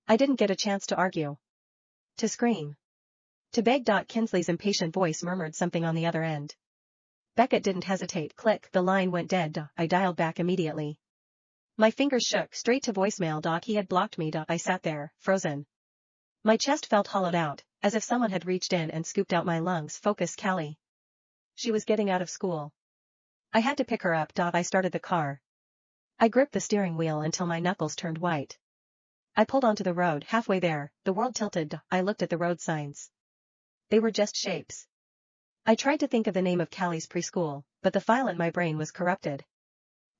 I didn't get a chance to argue. To scream. To beg. Kinsley's impatient voice murmured something on the other end. Beckett didn't hesitate. Click, the line went dead. I dialed back immediately. My fingers shook, straight to voicemail. He had blocked me. I sat there, frozen. My chest felt hollowed out, as if someone had reached in and scooped out my lungs. Focus, Callie. She was getting out of school. I had to pick her up. I started the car. I gripped the steering wheel until my knuckles turned white. I pulled onto the road. Halfway there, the world tilted. I looked at the road signs. They were just shapes. I tried to think of the name of Callie's preschool, but the file in my brain was corrupted.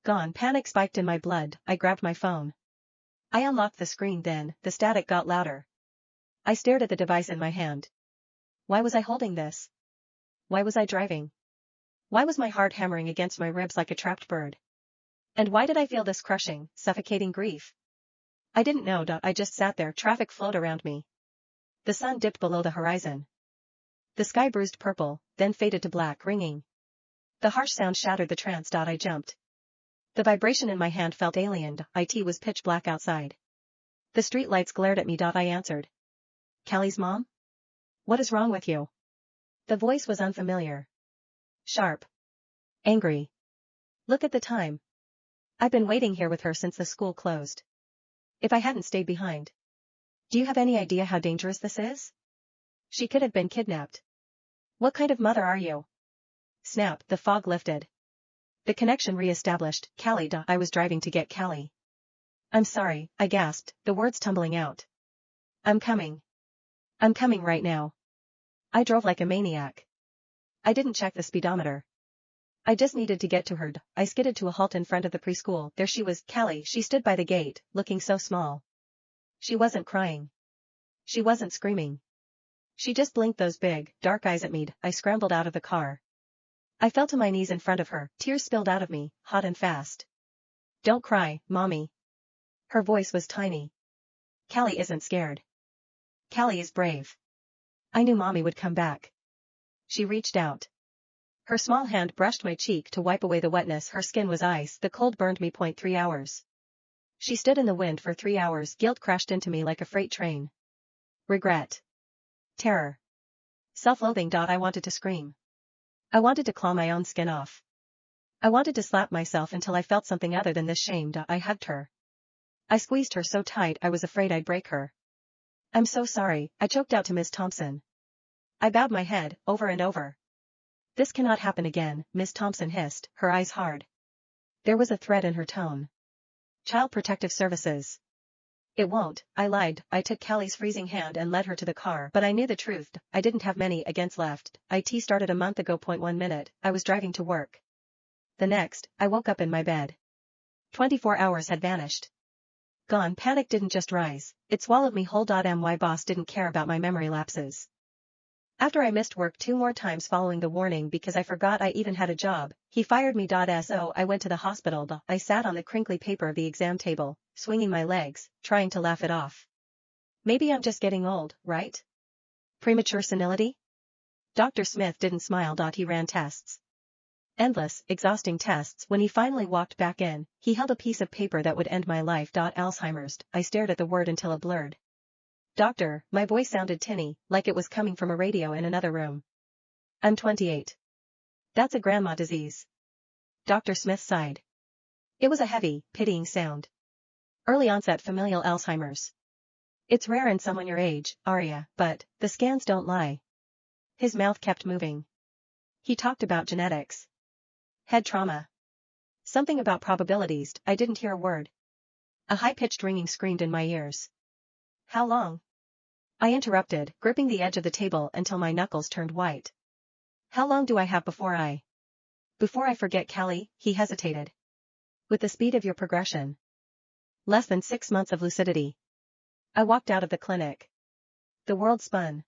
Gone. Panic spiked in my blood. I grabbed my phone. I unlocked the screen. Then, the static got louder. I stared at the device in my hand. Why was I holding this? Why was I driving? Why was my heart hammering against my ribs like a trapped bird? And why did I feel this crushing, suffocating grief? I didn't know. I just sat there. Traffic flowed around me. The sun dipped below the horizon. The sky bruised purple, then faded to black, ringing. The harsh sound shattered the trance. I jumped. The vibration in my hand felt alien. It was pitch black outside. The streetlights glared at me. I answered. Callie's mom? What is wrong with you? The voice was unfamiliar. Sharp. Angry. Look at the time. I've been waiting here with her since the school closed. If I hadn't stayed behind. Do you have any idea how dangerous this is? She could have been kidnapped. What kind of mother are you? Snap, the fog lifted. The connection re-established. Callie. I was driving to get Callie. I'm sorry, I gasped, the words tumbling out. I'm coming. I'm coming right now. I drove like a maniac. I didn't check the speedometer. I just needed to get to her. I skidded to a halt in front of the preschool. There she was, Callie. She stood by the gate, looking so small. She wasn't crying. She wasn't screaming. She just blinked those big, dark eyes at me. I scrambled out of the car. I fell to my knees in front of her. Tears spilled out of me, hot and fast. Don't cry, Mommy. Her voice was tiny. Callie isn't scared. Callie is brave. I knew Mommy would come back. She reached out. Her small hand brushed my cheek to wipe away the wetness. Her skin was ice. The cold burned me. 3 hours. She stood in the wind for 3 hours. Guilt crashed into me like a freight train. Regret. Terror. Self-loathing. I wanted to scream. I wanted to claw my own skin off. I wanted to slap myself until I felt something other than this shame. I hugged her. I squeezed her so tight I was afraid I'd break her. I'm so sorry, I choked out to Miss Thompson. I bowed my head, over and over. This cannot happen again, Miss Thompson hissed, her eyes hard. There was a threat in her tone. Child Protective Services. It won't, I lied. I took Callie's freezing hand and led her to the car, but I knew the truth. I didn't have many against left. IT started a month ago. 1 minute, I was driving to work. The next, I woke up in my bed. 24 hours had vanished. Gone. Panic didn't just rise, it swallowed me whole. My boss didn't care about my memory lapses. After I missed work 2 more times following the warning because I forgot I even had a job, he fired me. So I went to the hospital. I sat on the crinkly paper of the exam table, swinging my legs, trying to laugh it off. Maybe I'm just getting old, right? Premature senility? Dr. Smith didn't smile. He ran tests. Endless, exhausting tests. When he finally walked back in, he held a piece of paper that would end my life. Alzheimer's. I stared at the word until it blurred. Doctor, my voice sounded tinny, like it was coming from a radio in another room. I'm 28. That's a grandma disease. Dr. Smith sighed. It was a heavy, pitying sound. Early onset familial Alzheimer's. It's rare in someone your age, Arya, but the scans don't lie. His mouth kept moving. He talked about genetics. Head trauma. Something about probabilities. I didn't hear a word. A high-pitched ringing screamed in my ears. How long? I interrupted, gripping the edge of the table until my knuckles turned white. How long do I have before I forget Callie? He hesitated. With the speed of your progression. Less than 6 months of lucidity. I walked out of the clinic. The world spun.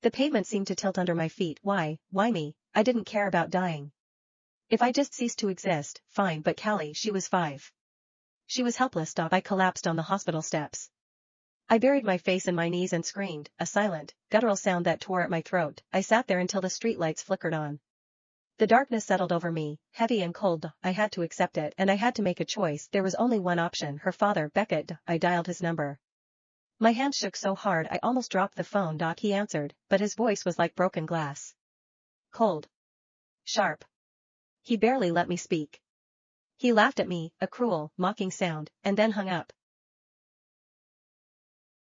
The pavement seemed to tilt under my feet. Why me? I didn't care about dying. If I just ceased to exist, fine, but Callie, she was 5. She was helpless. I collapsed on the hospital steps. I buried my face in my knees and screamed, a silent, guttural sound that tore at my throat. I sat there until the streetlights flickered on. The darkness settled over me, heavy and cold. I had to accept it, and I had to make a choice. There was only one option. Her father, Beckett. I dialed his number. My hand shook so hard I almost dropped the phone. He answered, but his voice was like broken glass. Cold. Sharp. He barely let me speak. He laughed at me, a cruel, mocking sound, and then hung up.